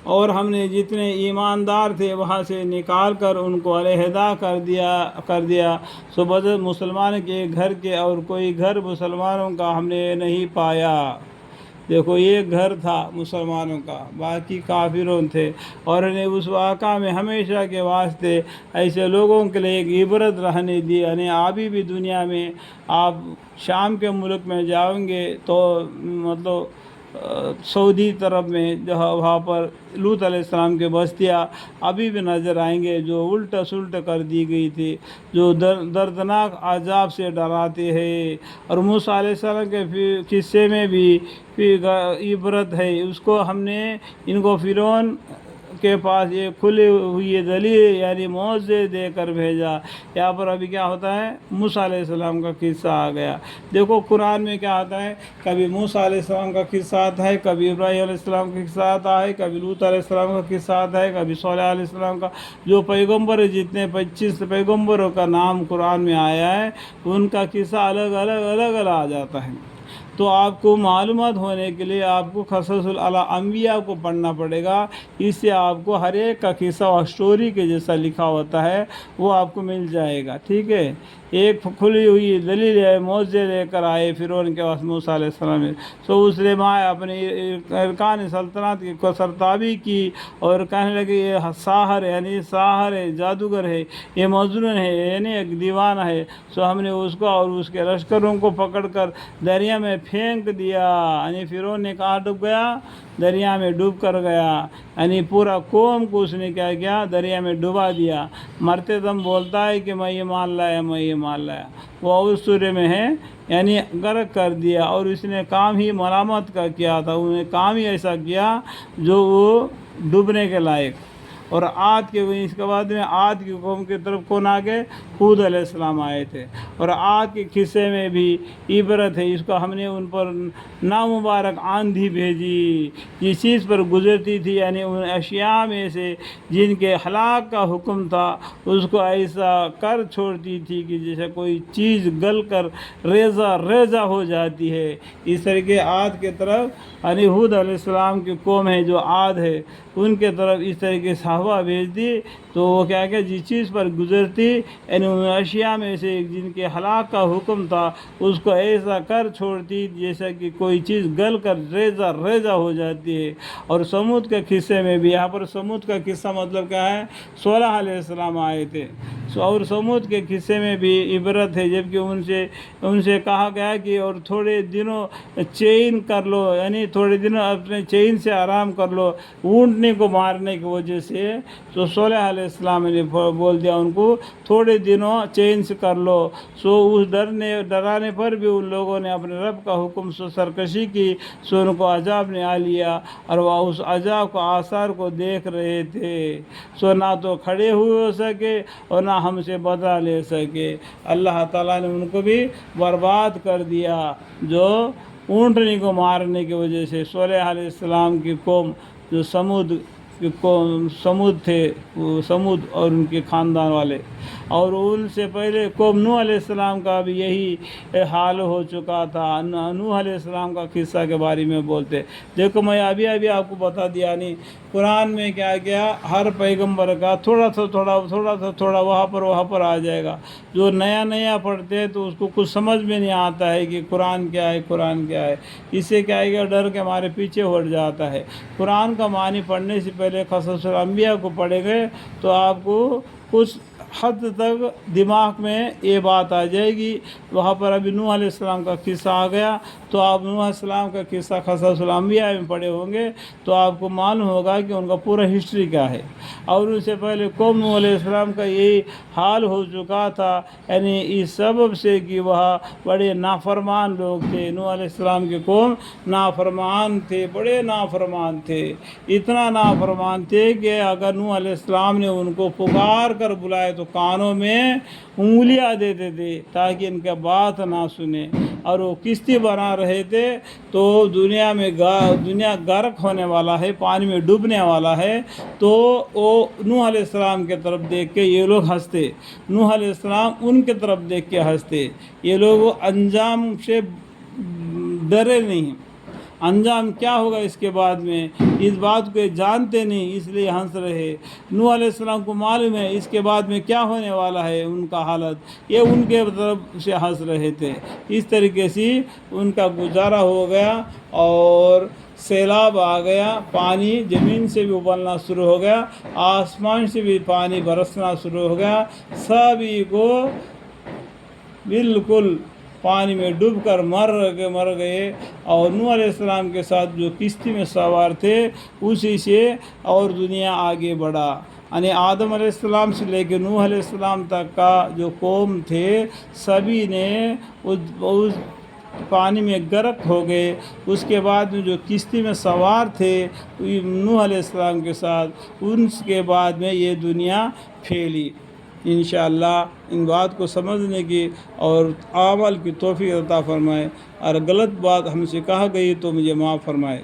اور ہم نے جتنے ایماندار تھے وہاں سے نکال کر ان کو علیحدہ کر دیا سو بجز مسلمان کے گھر کے اور کوئی گھر مسلمانوں کا ہم نے نہیں پایا۔ دیکھو ایک گھر تھا مسلمانوں کا، باقی کافروں تھے، اور انہیں اس واقعہ میں ہمیشہ کے واسطے ایسے لوگوں کے لیے ایک عبرت رہنے دی۔ یعنی ابھی بھی دنیا میں آپ شام کے ملک میں جاؤں گے تو مطلب سعودی طرف میں جہاں وہاں پر لوط علیہ السلام کے بستیاں ابھی بھی نظر آئیں گے جو الٹا سلٹ کر دی گئی تھی، جو دردناک عذاب سے ڈراتے ہیں۔ اور موسیٰ علیہ السلام کے قصے میں بھی عبرت ہے، اس کو ہم نے ان کو فرعون کے پاس یہ کھلی ہوئی دلیل یعنی معجزے دے کر بھیجا۔ یہاں پر ابھی کیا ہوتا ہے، موسیٰ علیہ السلام کا قصہ آ گیا۔ دیکھو قرآن میں کیا آتا ہے، کبھی موسیٰ علیہ السلام کا قصہ آتا ہے، کبھی ابراہیم علیہ السلام کا قصہ آتا ہے، کبھی لوط علیہ السلام کا قصہ آتا ہے، کبھی صالح علیہ السلام کا۔ جو پیغمبر جتنے 25 پیغمبروں کا نام قرآن میں آیا ہے ان کا قصہ الگ الگ آ جاتا ہے۔ تو آپ کو معلومات ہونے کے لیے آپ کو قصص الانبیاء کو پڑھنا پڑے گا، اس سے آپ کو ہر ایک کا قصہ اور سٹوری کے جیسا لکھا ہوتا ہے وہ آپ کو مل جائے گا، ٹھیک ہے۔ ایک کھلی ہوئی دلیل ہے، معجزے لے کر آئے فرعون کے پاس موسیٰ علیہ السلام نے، سو اس نے اپنے ارکان سلطنت کی سرتابی کی اور کہنے لگے یہ ساحر ہے، جادوگر ہے، یہ مجنون ہے، یعنی ایک دیوانہ ہے۔ سو ہم نے اس کو اور اس کے لشکروں کو پکڑ کر دریا میں پھینک دیا، یعنی فرعون نے کہاں ڈوب گیا، دریا میں ڈوب کر گیا، یعنی پورا قوم کو اس نے کیا کیا، دریا میں ڈبا دیا۔ مرتے دم بولتا ہے کہ میں یہ مان لایا، میں یہ مان لایا، وہ اس سورے میں ہے، یعنی غرق کر دیا۔ اور اس نے کام ہی ملامت کا کیا تھا، انہوں نے کام ہی ایسا کیا جو وہ ڈوبنے کے لائق۔ اور عاد کے اس کے بعد میں عاد کی قوم کی طرف کون آگے، ہود علیہ السلام آئے تھے، اور عاد کے قصے میں بھی عبرت ہے۔ اس کو ہم نے ان پر نامبارک آندھی بھیجی، جس چیز پر گزرتی تھی، یعنی ان اشیاء میں سے جن کے ہلاک کا حکم تھا اس کو ایسا کر چھوڑتی تھی کہ جیسے کوئی چیز گل کر ریزہ ہو جاتی ہے۔ اس طریقے عاد کے طرف یعنی ہود علیہ السلام کی قوم ہے جو عاد ہے، ان کے طرف اس طریقے سے ہوا بھیج دی تو وہ کیا کہ جس چیز پر گزرتی یعنی ان اشیاء میں سے جن کے ہلاک کا حکم تھا اس کو ایسا کر چھوڑتی جیسا کہ کوئی چیز گل کر ریزہ ہو جاتی ہے۔ اور سمود کے قصے میں بھی، یہاں پر سمود کا قصہ مطلب کیا ہے، صالح علیہ السلام آئے تھے، اور سمود کے قصے میں بھی عبرت ہے، جبکہ ان سے کہا گیا کہ اور تھوڑے دنوں چین کر لو، یعنی تھوڑے دنوں اپنے چین سے آرام کر لو اونٹنے کو مارنے کی وجہ سے۔ تو صالح علیہ السلام نے بول دیا ان کو تھوڑے دنوں چین سے کر لو۔ سو اس ڈرانے پر بھی ان لوگوں نے اپنے رب کا حکم سے سرکشی کی، سو ان کو عذاب نے آ لیا، اور وہ اس عذاب کو آثار کو دیکھ رہے تھے۔ سو نہ تو کھڑے ہوئے ہو سکے اور نہ ہم سے بدلہ لے سکے۔ اللہ تعالیٰ نے ان کو بھی برباد کر دیا، جو اونٹنی کو مارنے کی وجہ سے۔ صالح علیہ السلام کی قوم جو سمود تھے، سمود اور ان کے خاندان والے، اور ان سے پہلے قوم نوح علیہ السلام کا بھی یہی حال ہو چکا تھا۔ نوح علیہ السلام کا قصہ کے بارے میں بولتے، دیکھو میں ابھی آپ کو بتا دیا، نہیں قرآن میں کیا کیا، ہر پیغمبر کا تھوڑا تھوڑا وہاں پر آ جائے گا۔ جو نیا پڑھتے ہیں تو اس کو کچھ سمجھ میں نہیں آتا ہے کہ قرآن کیا ہے، اس سے کیا ہے کہ ڈر کے ہمارے پیچھے ہٹ جاتا ہے۔ قرآن کا معنی پڑھنے سے پہلے قصص الانبیاء کو پڑھے گئے تو آپ کو کچھ حد تک دماغ میں یہ بات آ جائے گی۔ وہاں پر ابھی نوح علیہ السلام کا قصہ آ گیا تو آپ نوح علیہ السلام کا قصہ قصص الانبیاء میں پڑھے ہوں گے تو آپ کو معلوم ہوگا کہ ان کا پورا ہسٹری کیا ہے۔ اور ان سے پہلے قوم نوح علیہ السلام کا یہی حال ہو چکا تھا، یعنی اس سبب سے کہ وہاں بڑے نافرمان لوگ تھے۔ نوح علیہ السلام کی قوم نافرمان تھے، بڑے نافرمان تھے، اتنا نافرمان تھے کہ اگر نوح علیہ السلام نے ان کو پکار کر بلائے تو کانوں میں انگلیاں دیتے تھے تاکہ ان کا بات نہ سنے۔ اور وہ کشتی بنا رہے تھے تو دنیا غرق ہونے والا ہے، پانی میں ڈوبنے والا ہے، تو وہ نوح علیہ السلام کے طرف دیکھ کے یہ لوگ ہنستے، نوح علیہ السلام ان کے طرف دیکھ کے ہنستے۔ یہ لوگ انجام سے ڈرے نہیں، انجام کیا ہوگا اس کے بعد میں، اس بات کو یہ جانتے نہیں، اس لیے ہنس رہے۔ نوح علیہ السلام کو معلوم ہے اس کے بعد میں کیا ہونے والا ہے ان کا حالت، یہ ان کے طرف سے ہنس رہے تھے۔ اس طریقے سے ان کا گزارا ہو گیا اور سیلاب آ گیا، پانی زمین سے بھی ابلنا شروع ہو گیا، آسمان سے بھی پانی برسنا شروع ہو گیا، سبھی کو بالکل پانی میں ڈوب کر مر گئے۔ اور نوح علیہ السلام کے ساتھ جو کشتی میں سوار تھے اسی سے اور دنیا آگے بڑھا، یعنی آدم علیہ السلام سے لے کے نوح علیہ السلام تک کا جو قوم تھے سبھی نے اس پانی میں غرق ہو گئے۔ اس کے بعد جو کشتی میں سوار تھے نوح علیہ السلام کے ساتھ، ان کے بعد میں یہ دنیا پھیلی۔ انشاءاللہ ان بات کو سمجھنے کی اور عمل کی توفیق عطا فرمائے، اور غلط بات ہم سے کہا گئی تو مجھے معاف فرمائے۔